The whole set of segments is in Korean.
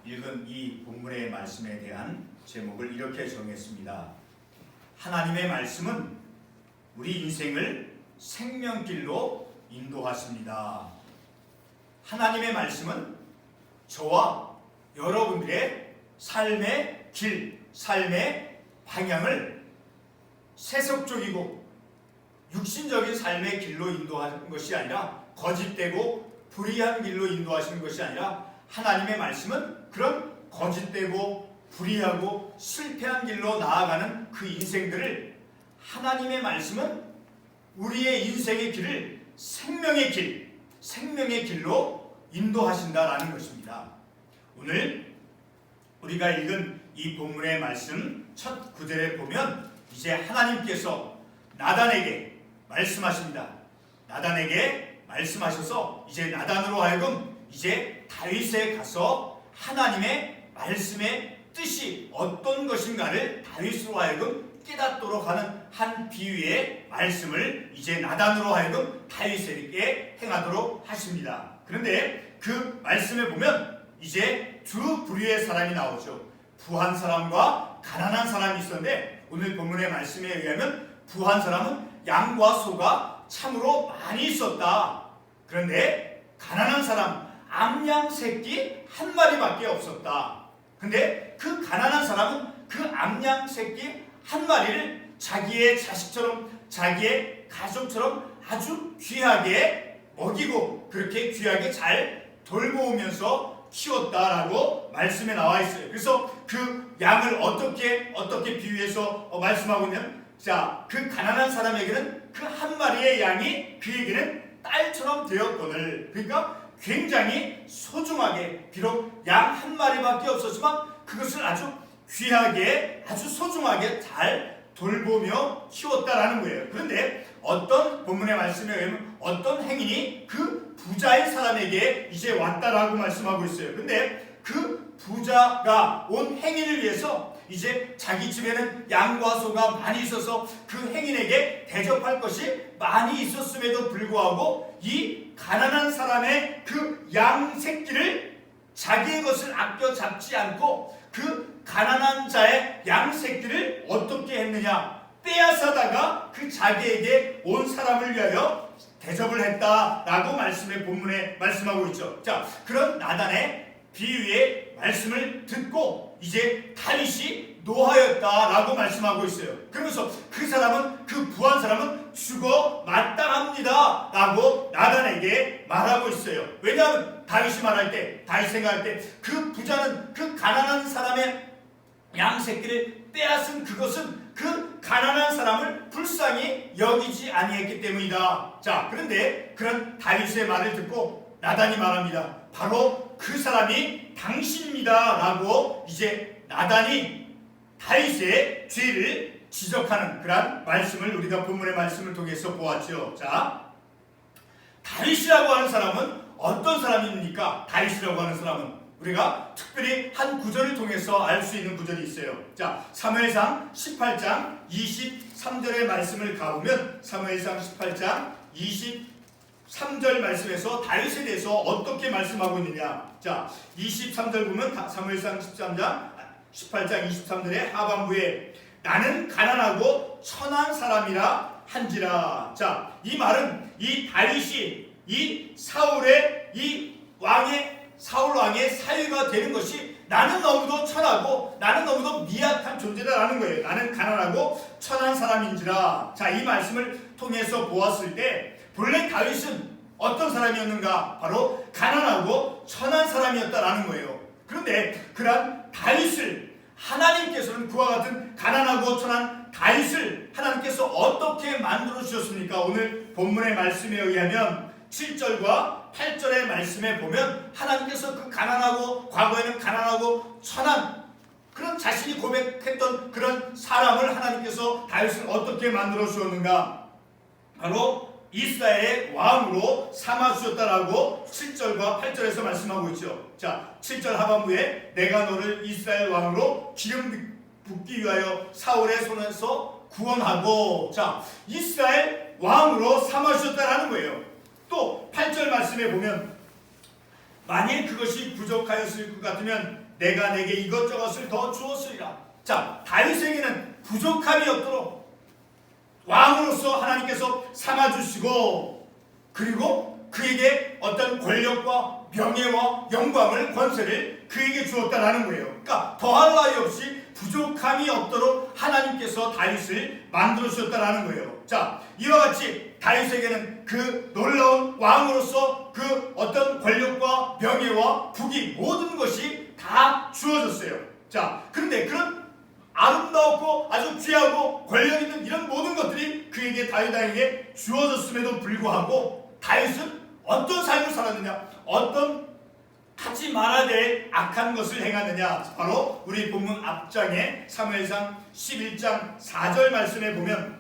읽은 이 본문의 말씀에 대한 제목을 이렇게 정했습니다. 하나님의 말씀은 우리 인생을 생명길로 인도하십니다. 하나님의 말씀은 저와 여러분들의 삶의 길, 삶의 방향을 세속적이고 육신적인 삶의 길로 인도하는 것이 아니라 거짓되고 불의한 길로 인도하시는 것이 아니라 하나님의 말씀은 그런 거짓되고 불의하고 실패한 길로 나아가는 그 인생들을 하나님의 말씀은 우리의 인생의 길을 생명의 길로 인도하신다라는 것입니다. 오늘 우리가 읽은 이 본문의 말씀 첫 구절에 보면 이제 하나님께서 나단에게 말씀하십니다. 나단에게 말씀하셔서 이제 나단으로 하여금 이제 다윗에 가서 하나님의 말씀의 뜻이 어떤 것인가를 다윗으로 하여금 깨닫도록 하는 한 비유의 말씀을 이제 나단으로 하여금 다윗에게 행하도록 하십니다. 그런데 그 말씀에 보면 이제 두 부류의 사람이 나오죠. 부한 사람과 가난한 사람이 있었는데 오늘 본문의 말씀에 의하면 부한 사람은 양과 소가 참으로 많이 있었다. 그런데 가난한 사람 암양 새끼 한 마리밖에 없었다. 근데 그 가난한 사람은 그 암양 새끼 한 마리를 자기의 자식처럼 자기의 가족처럼 아주 귀하게 먹이고 그렇게 귀하게 잘 돌보면서 키웠다라고 말씀에 나와 있어요. 그래서 그 양을 어떻게 비유해서 말씀하고 있냐면 그 가난한 사람에게는 그 한 마리의 양이 그에게는 딸처럼 되었거늘. 그러니까 굉장히 소중하게 비록 양 한 마리밖에 없었지만 그것을 아주 귀하게 아주 소중하게 잘 돌보며 키웠다라는 거예요. 그런데 어떤 본문의 말씀에 의하면 어떤 행인이 그 부자의 사람에게 이제 왔다라고 말씀하고 있어요. 그런데 그 부자가 온 행인을 위해서 이제 자기 집에는 양과 소가 많이 있어서 그 행인에게 대접할 것이 많이 있었음에도 불구하고 이 가난한 사람의 그 양 새끼를 자기의 것을 아껴 잡지 않고 그 가난한 자의 양 새끼를 어떻게 했느냐? 빼앗아다가 그 자기에게 온 사람을 위하여 대접을 했다라고 말씀의 본문에 말씀하고 있죠. 자, 그런 나단의 비유의 말씀을 듣고 이제 다윗이 노하였다라고 말씀하고 있어요. 그러면서 그 사람은 그 부한 사람은 죽어 마땅합니다 라고 나단에게 말하고 있어요. 왜냐하면 다윗이 말할 때 다윗 생각할 때 그 부자는 그 가난한 사람의 양 새끼를 빼앗은 그것은 그 가난한 사람을 불쌍히 여기지 아니했기 때문이다. 자, 그런데 그런 다윗의 말을 듣고 나단이 말합니다. 바로 그 사람이 당신입니다 라고 이제 나단이 다윗의 죄를 지적하는 그런 말씀을 우리가 본문의 말씀을 통해서 보았죠. 자, 다윗이라고 하는 사람은 어떤 사람입니까? 다윗이라고 하는 사람은 우리가 특별히 한 구절을 통해서 알 수 있는 구절이 있어요. 자, 사무엘상 18장 23절의 말씀을 가보면 사무엘상 18장 23절 말씀에서 다윗에 대해서 어떻게 말씀하고 있느냐. 자, 23절 보면 사무엘상 18장 23절의 하반부에 나는 가난하고 천한 사람이라 한지라. 자, 이 말은 이 다윗이 이 사울의 이 사울 왕의 사위가 되는 것이 나는 너무도 천하고 나는 너무도 미약한 존재다라는 거예요. 나는 가난하고 천한 사람인지라. 자, 이 말씀을 통해서 보았을 때 본래 다윗은 어떤 사람이었는가? 바로 가난하고 천한 사람이었다라는 거예요. 그런데 그러한 다윗을 하나님께서는 그와 같은 가난하고 천한 다윗을 하나님께서 어떻게 만들어 주셨습니까? 오늘 본문의 말씀에 의하면 7절과 8절의 말씀에 보면 하나님께서 그 가난하고 과거에는 가난하고 천한 그런 자신이 고백했던 그런 사람을 하나님께서 다윗을 어떻게 만들어 주었는가? 바로 이스라엘의 왕으로 삼아 주셨다라고 7절과 8절에서 말씀하고 있죠. 자, 7절 하반부에 내가 너를 이스라엘 왕으로 기름 붓기 위하여 사울의 손에서 구원하고. 자, 이스라엘 왕으로 삼아 주셨다라는 거예요. 또 8절 말씀에 보면 만일 그것이 부족하였을 것 같으면 내가 내게 이것저것을 더 주었으리라. 자, 다윗에게는 부족함이 없도록 왕으로서 하나님께서 삼아주시고, 그리고 그에게 어떤 권력과 명예와 영광을, 권세를 그에게 주었다라는 거예요. 그러니까 더할 나위 없이 부족함이 없도록 하나님께서 다윗을 만들어 주셨다라는 거예요. 자, 이와 같이 다윗에게는 그 놀라운 왕으로서 그 어떤 권력과 명예와 부귀, 모든 것이 다 주어졌어요. 자, 그런데 그런 아름다웠고 아주 귀하고 권력 있는 이런 모든 것들이 그에게, 다윗에게 주어졌음에도 불구하고 다윗은 어떤 삶을 살았느냐, 어떤 하지 말아야 될 악한 것을 행하느냐. 바로 우리 본문 앞장에 사무엘상 11장 4절 말씀에 보면,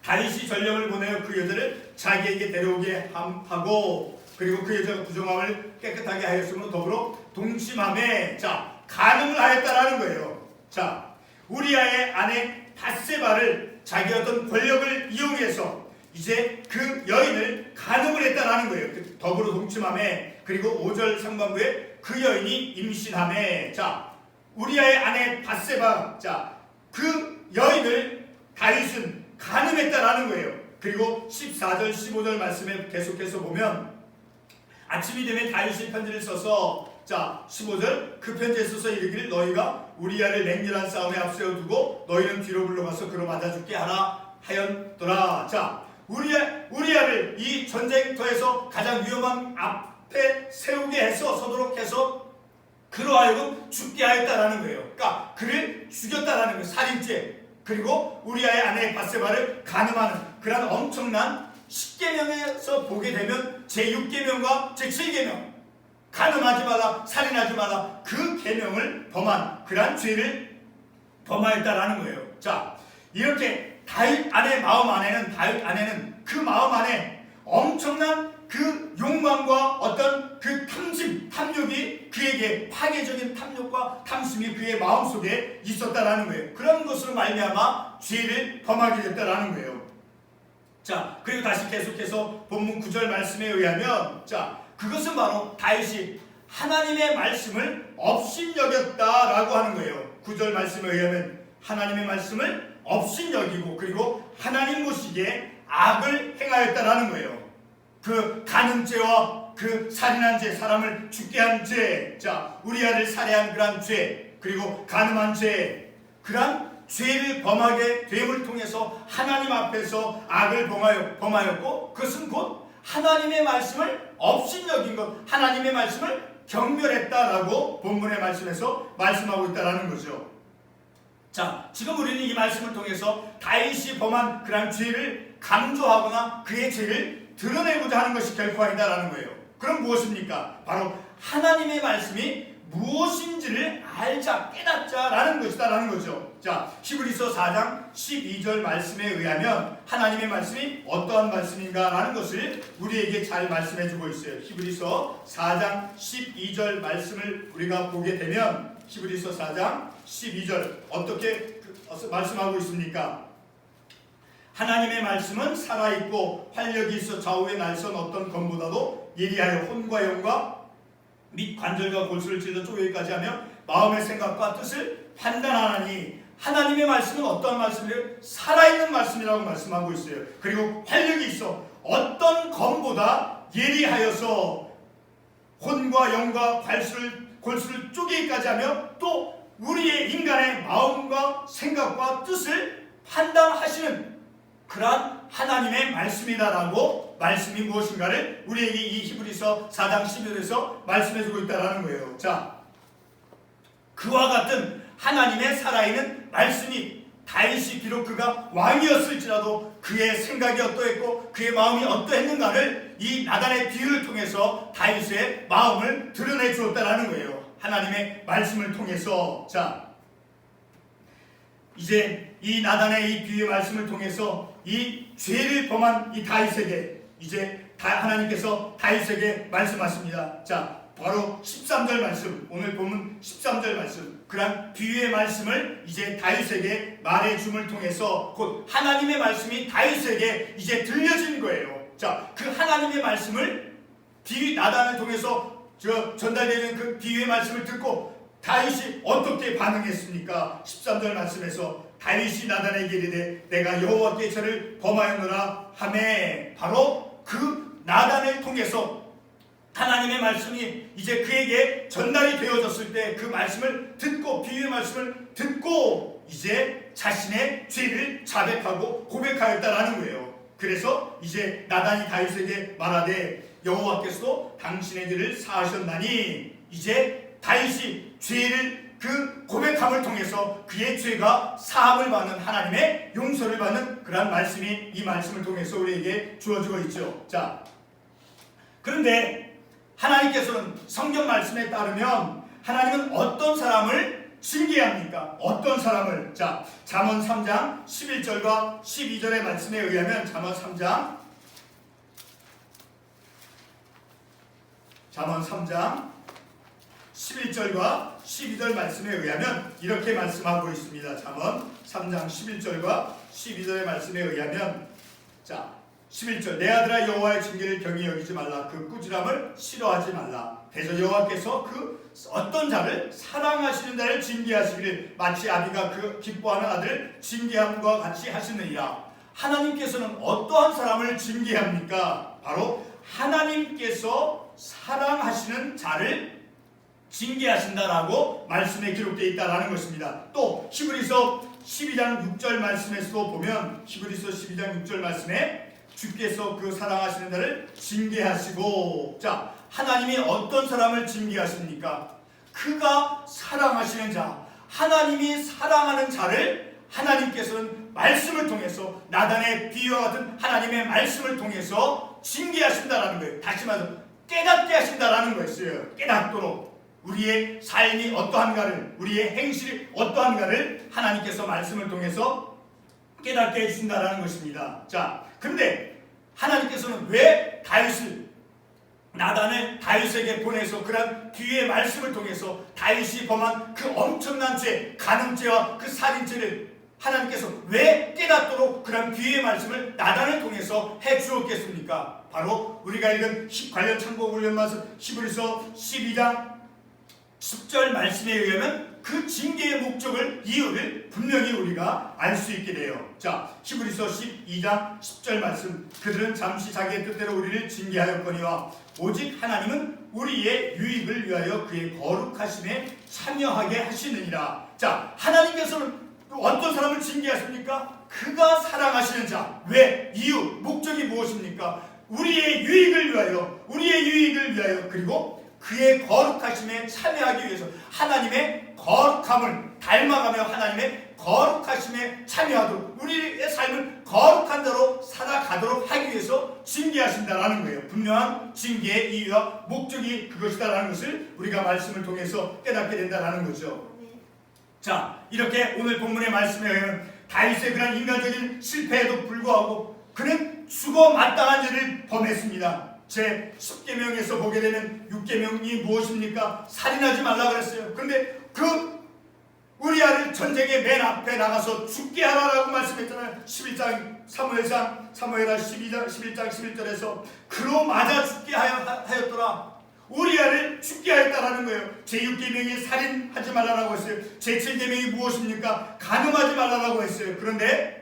다윗이 전령을 보내어 그 여자를 자기에게 데려오게 하고, 그리고 그 여자가 부정함을 깨끗하게 하였으므로 더불어 동침함에, 자, 간음을 하였다라는 거예요. 자, 우리아의 아내 밧세바를 자기 어떤 권력을 이용해서 이제 그 여인을 간음을 했다라는 거예요. 더불어 동침함에, 그리고 5절 상반부에 그 여인이 임신함에, 자, 우리아의 아내 밧세바, 자, 그 여인을 다윗은 간음했다라는 거예요. 그리고 14절 15절 말씀에 계속해서 보면, 아침이 되면 다윗이 편지를 써서, 자, 15절, 그 편지에 써서 이르기를 너희가 우리아를 맹렬한 싸움에 앞세워 두고 너희는 뒤로 물러가서 그로 맞아 죽게 하라 하였더라. 자, 우리아를 이 전쟁터에서 가장 위험한 앞에 세우게 해서, 서도록 해서 그로 하여금 죽게 하였다라는 거예요. 그러니까 그를 죽였다라는 거예요. 살인죄. 그리고 우리아의 아내 밧세바를 간음하는 그런 엄청난 10계명에서 보게 되면 제6계명과 제7계명, 간음하지 마라, 살인하지 마라, 그 계명을 범한 그러한 죄를 범하였다라는 거예요. 자, 이렇게 다윗 아내는 그 마음 안에 엄청난 그 욕망과 어떤 그 탐욕이, 그에게 파괴적인 탐욕과 탐심이 그의 마음속에 있었다라는 거예요. 그런 것으로 말미암아 죄를 범하게 됐다라는 거예요. 자, 그리고 다시 계속해서 본문 9절 말씀에 의하면, 자, 그것은 바로 다윗이 하나님의 말씀을 업신여겼다라고 하는 거예요. 9절 말씀에 의하면 하나님의 말씀을 업신여기고, 그리고 하나님 보시기에 악을 행하였다라는 거예요. 그 간음죄와 그 살인한 죄, 사람을 죽게 한 죄, 자, 우리아를 살해한 그러한 죄, 그리고 간음한 죄, 그러한 죄를 범하게 됨을 통해서 하나님 앞에서 악을 범하였고, 그것은 곧 하나님의 말씀을 업신여긴 것, 하나님의 말씀을 경멸했다라고 본문의 말씀에서 말씀하고 있다라는 거죠. 자, 지금 우리는 이 말씀을 통해서 다윗이 범한 그러한 죄를 강조하거나 그의 죄를 드러내고자 하는 것이 결코 아니다라는 거예요. 그럼 무엇입니까? 바로 하나님의 말씀이 무엇인지를 알자, 깨닫자라는 것이다라는 거죠. 자, 히브리서 4장 12절 말씀에 의하면 하나님의 말씀이 어떠한 말씀인가라는 것을 우리에게 잘 말씀해주고 있어요. 히브리서 4장 12절 말씀을 우리가 보게 되면, 히브리서 4장 12절 어떻게 말씀하고 있습니까? 하나님의 말씀은 살아있고 활력이 있어 좌우에 날선 어떤 검보다도 예리하여 혼과 영과 및 관절과 골수를 찔러 쪼개기까지 하며 마음의 생각과 뜻을 판단하나니, 하나님의 말씀은 어떤 말씀이에요? 살아있는 말씀이라고 말씀하고 있어요. 그리고 활력이 있어 어떤 검보다 예리하여서 혼과 영과 골수를 쪼개기까지 하며 또 우리의 인간의 마음과 생각과 뜻을 판단하시는 그러한 하나님의 말씀이다라고, 말씀이 무엇인가를 우리에게 이 히브리서 4장 11절에서 말씀해주고 있다는 거예요. 자, 그와 같은 하나님의 살아있는 말씀이 다윗이 비록 그가 왕이었을지라도 그의 생각이 어떠했고 그의 마음이 어떠했는가를 이 나단의 비유를 통해서 다윗의 마음을 드러내 주었다는 거예요. 하나님의 말씀을 통해서. 자, 이제 이 나단의 이 비유의 말씀을 통해서 이 죄를 범한 이 다윗에게 이제 하나님께서 다윗에게 말씀하십니다. 자, 바로 13절 말씀, 오늘 보면 13절 말씀, 그러한 비유의 말씀을 이제 다윗에게 말해줌을 통해서 곧 하나님의 말씀이 다윗에게 이제 들려진 거예요. 자, 그 하나님의 말씀을 나단을 통해서 전달되는 그 비유의 말씀을 듣고 다윗이 어떻게 반응했습니까? 13절 말씀에서 다윗이 나단에게 이르되 내가 여호와께 죄를 범하였노라 하매, 바로 그 나단을 통해서 하나님의 말씀이 이제 그에게 전달이 되어졌을 때 그 말씀을 듣고, 비유의 말씀을 듣고 이제 자신의 죄를 자백하고 고백하였다라는 거예요. 그래서 이제 나단이 다윗에게 말하되 여호와께서도 당신의 죄를 사하셨나니, 이제 다윗이 죄를 그 고백함을 통해서 그의 죄가 사함을 받는, 하나님의 용서를 받는 그러한 말씀이 이 말씀을 통해서 우리에게 주어지고 있죠. 자, 그런데 하나님께서는 성경 말씀에 따르면 하나님은 어떤 사람을 징계합니까? 어떤 사람을? 자, 잠언 3장 11절과 12절의 말씀에 의하면, 잠언 3장 11절과 12절 말씀에 의하면 이렇게 말씀하고 있습니다. 잠언 3장 11절과 12절의 말씀에 의하면, 자, 11절 내 아들아 여호와의 징계를 경히 여기지 말라. 그 꾸지람을 싫어하지 말라. 그래서 여호와께서 그 어떤 자를 사랑하시는 자를 징계하시기를 마치 아비가 그 기뻐하는 아들을 징계함과 같이 하시느니라. 하나님께서는 어떠한 사람을 징계합니까? 바로 하나님께서 사랑하시는 자를 징계하신다라고 말씀에 기록되어 있다라는 것입니다. 또 히브리서 12장 6절 말씀에서도 보면, 히브리서 12장 6절 말씀에 주께서 그 사랑하시는 자를 징계하시고, 자, 하나님이 어떤 사람을 징계하십니까? 그가 사랑하시는 자, 하나님이 사랑하는 자를 하나님께서는 말씀을 통해서, 나단의 비유와 같은 하나님의 말씀을 통해서 징계하신다라는 거예요. 다시 말해서 깨닫게 하신다라는 거였어요. 깨닫도록 우리의 삶이 어떠한가를, 우리의 행실이 어떠한가를 하나님께서 말씀을 통해서 깨닫게 해주신다라는 것입니다. 자, 그런데 하나님께서는 왜 나단을 다윗에게 보내서 그런 비유의 말씀을 통해서 다윗이 범한 그 엄청난 죄, 간음죄와 그 살인죄를 하나님께서 왜 깨닫도록 그런 비유의 말씀을 나단을 통해서 해 주었겠습니까? 바로 우리가 읽은 관련 참고 훈련 말씀 히브리서 12장 10절 말씀에 의하면 그 징계의 목적을, 이유를 분명히 우리가 알 수 있게 돼요. 자, 히브리서 12장 10절 말씀 그들은 잠시 자기의 뜻대로 우리를 징계하였거니와 오직 하나님은 우리의 유익을 위하여 그의 거룩하심에 참여하게 하시느니라. 자, 하나님께서는 어떤 사람을 징계하십니까? 그가 사랑하시는 자. 왜? 이유, 목적이 무엇입니까? 우리의 유익을 위하여 그리고 그의 거룩하심에 참여하기 위해서, 하나님의 거룩함을 닮아가며 하나님의 거룩하심에 참여하도록, 우리의 삶을 거룩한 대로 살아가도록 하기 위해서 징계하신다라는 거예요. 분명한 징계의 이유와 목적이 그것이다라는 것을 우리가 말씀을 통해서 깨닫게 된다라는 거죠. 자, 이렇게 오늘 본문의 말씀에 의하면 다윗의 그런 인간적인 실패에도 불구하고 그는 죽어 마땅한 죄를 범했습니다. 제 10계명에서 보게 되면 6계명이 무엇입니까? 살인하지 말라 그랬어요. 그런데 그 우리아를 전쟁의 맨 앞에 나가서 죽게 하라라고 말씀했잖아요. 11장 사무엘하 11장 11절에서 그로 맞아 죽게 하였더라. 우리아를 죽게 하였다라는 거예요. 제6계명이 살인하지 말라라고 했어요. 제7계명이 무엇입니까? 간음하지 말라라고 했어요. 그런데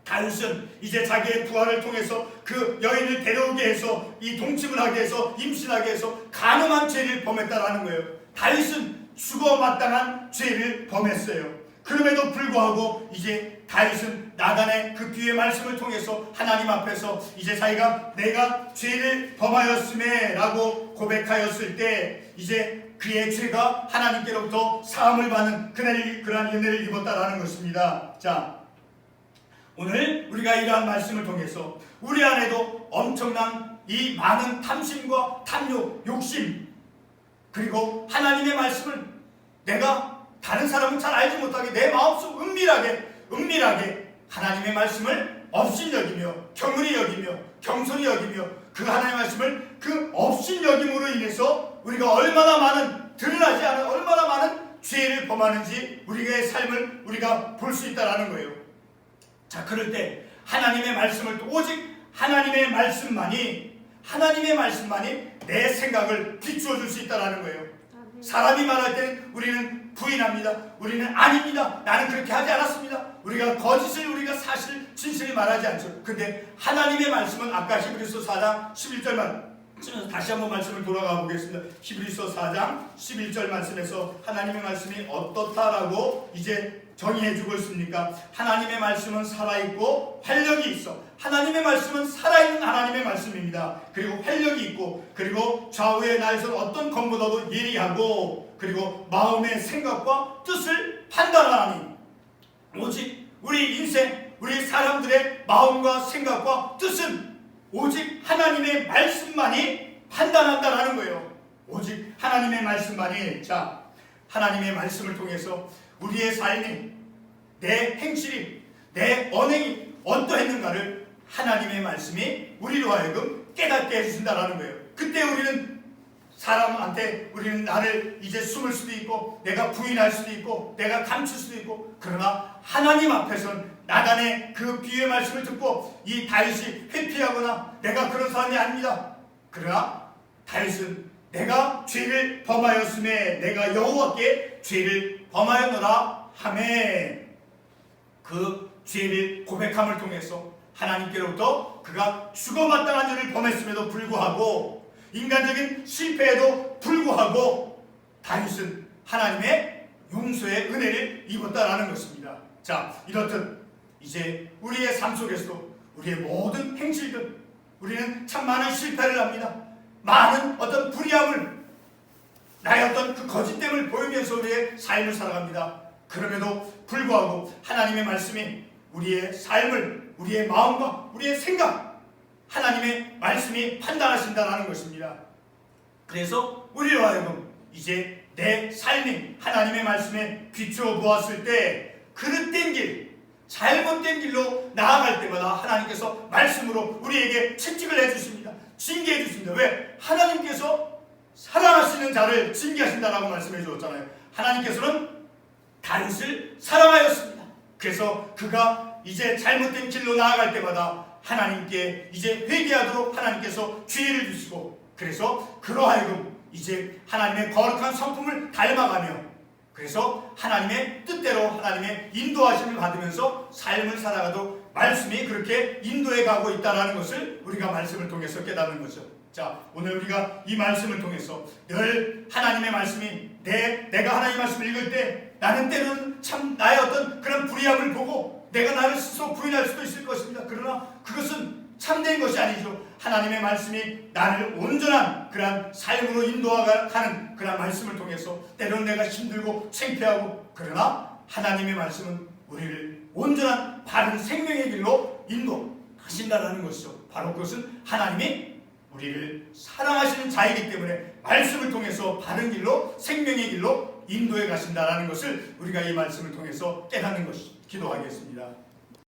다윗은 이제 자기의 부하를 통해서 그 여인을 데려오게 해서 이 동침을 하게 해서 임신하게 해서 간음한 죄를 범했다라는 거예요. 다윗은 죽어 마땅한 죄를 범했어요. 그럼에도 불구하고 이제 다윗은 나단의 그 뒤의 말씀을 통해서 하나님 앞에서 이제 자기가 내가 죄를 범하였음에 라고 고백하였을 때 이제 그의 죄가 하나님께로부터 사함을 받는 그러한 은혜를 입었다라는 것입니다. 자, 오늘 우리가 이러한 말씀을 통해서 우리 안에도 엄청난 이 많은 탐심과 탐욕, 욕심, 그리고 하나님의 말씀을 내가 다른 사람은 잘 알지 못하게 내 마음속 은밀하게 하나님의 말씀을 업신여기며 경을히 여기며 경솔히 여기며 그 하나님의 말씀을 그 업신여김으로 인해서 우리가 얼마나 많은 드러나지 않은 얼마나 많은 죄를 범하는지 우리의 삶을 우리가 볼 수 있다는 거예요. 자, 그럴 때 하나님의 말씀을 오직 하나님의 말씀만이 하나님의 말씀만이 내 생각을 비추어 줄 수 있다는 거예요. 사람이 말할 때는 우리는 부인합니다. 우리는 아닙니다. 나는 그렇게 하지 않았습니다. 우리가 거짓을, 우리가 사실 진실을 말하지 않죠. 근데 하나님의 말씀은 아까 히브리서 4장 11절만 다시 한번 말씀을 돌아가 보겠습니다. 히브리서 4장 11절 말씀에서 하나님의 말씀이 어떻다라고 이제 정의해주고 있습니까? 하나님의 말씀은 살아있고 활력이 있어. 하나님의 말씀은 살아있는 하나님의 말씀입니다. 그리고 활력이 있고, 그리고 좌우의 날선 어떤 검보다도 예리하고, 그리고 마음의 생각과 뜻을 판단하니, 오직 우리 인생, 우리 사람들의 마음과 생각과 뜻은 오직 하나님의 말씀만이 판단한다라는 거예요. 오직 하나님의 말씀만이. 자, 하나님의 말씀을 통해서 우리의 삶이, 내 행실이, 내 언행이 어떠했는가를 하나님의 말씀이 우리로 하여금 깨닫게 해주신다라는 거예요. 그때 우리는 사람한테 우리는 나를 이제 숨을 수도 있고, 내가 부인할 수도 있고, 내가 감출 수도 있고, 그러나 하나님 앞에서는 나단의 그 비유의 말씀을 듣고 이 다윗이 회피하거나 내가 그런 사람이 아닙니다. 그러나 다윗은 내가 죄를 범하였음에 내가 여호와께 죄를 범하였노라 하매 그 죄를 고백함을 통해서 하나님께로부터 그가 죽어마땅한 죄를 범했음에도 불구하고, 인간적인 실패에도 불구하고 다윗은 하나님의 용서의 은혜를 입었다라는 것입니다. 자, 이렇듯 이제 우리의 삶 속에서도 우리의 모든 행실들, 우리는 참 많은 실패를 합니다. 많은 어떤 불의함을, 나의 어떤 그 거짓됨을 보이면서 우리의 삶을 살아갑니다. 그럼에도 불구하고 하나님의 말씀이 우리의 삶을, 우리의 마음과 우리의 생각, 하나님의 말씀이 판단하신다는 것입니다. 그래서 우리로 하여금 이제 내 삶이 하나님의 말씀에 비추어 보았을 때 그릇된 길, 잘못된 길로 나아갈 때마다 하나님께서 말씀으로 우리에게 채찍을 해주십니다. 징계해 주십니다. 왜? 하나님께서 사랑하시는 자를 징계하신다라고 말씀해 주었잖아요. 하나님께서는 다윗을 사랑하였습니다. 그래서 그가 이제 잘못된 길로 나아갈 때마다 하나님께 이제 회개하도록 하나님께서 기회를 주시고, 그래서 그러하여금 이제 하나님의 거룩한 성품을 닮아가며, 그래서 하나님의 뜻대로 하나님의 인도하심을 받으면서 삶을 살아가도 말씀이 그렇게 인도해 가고 있다는 것을 우리가 말씀을 통해서 깨닫는 거죠. 자, 오늘 우리가 이 말씀을 통해서 늘 하나님의 말씀이 내가 하나님의 말씀을 읽을 때 나는 때로는 참 나의 어떤 그런 불의함을 보고 내가 나를 스스로 부인할 수도 있을 것입니다. 그러나 그것은 참된 것이 아니죠. 하나님의 말씀이 나를 온전한 그러한 삶으로 인도하는 그러한 말씀을 통해서 때로는 내가 힘들고 창피하고, 그러나 하나님의 말씀은 우리를 온전한 바른 생명의 길로 인도하신다는 것이죠. 바로 그것은 하나님이 우리를 사랑하시는 자이기 때문에 말씀을 통해서 바른 길로, 생명의 길로 인도해 가신다는 것을 우리가 이 말씀을 통해서 깨닫는 것이 기도하겠습니다.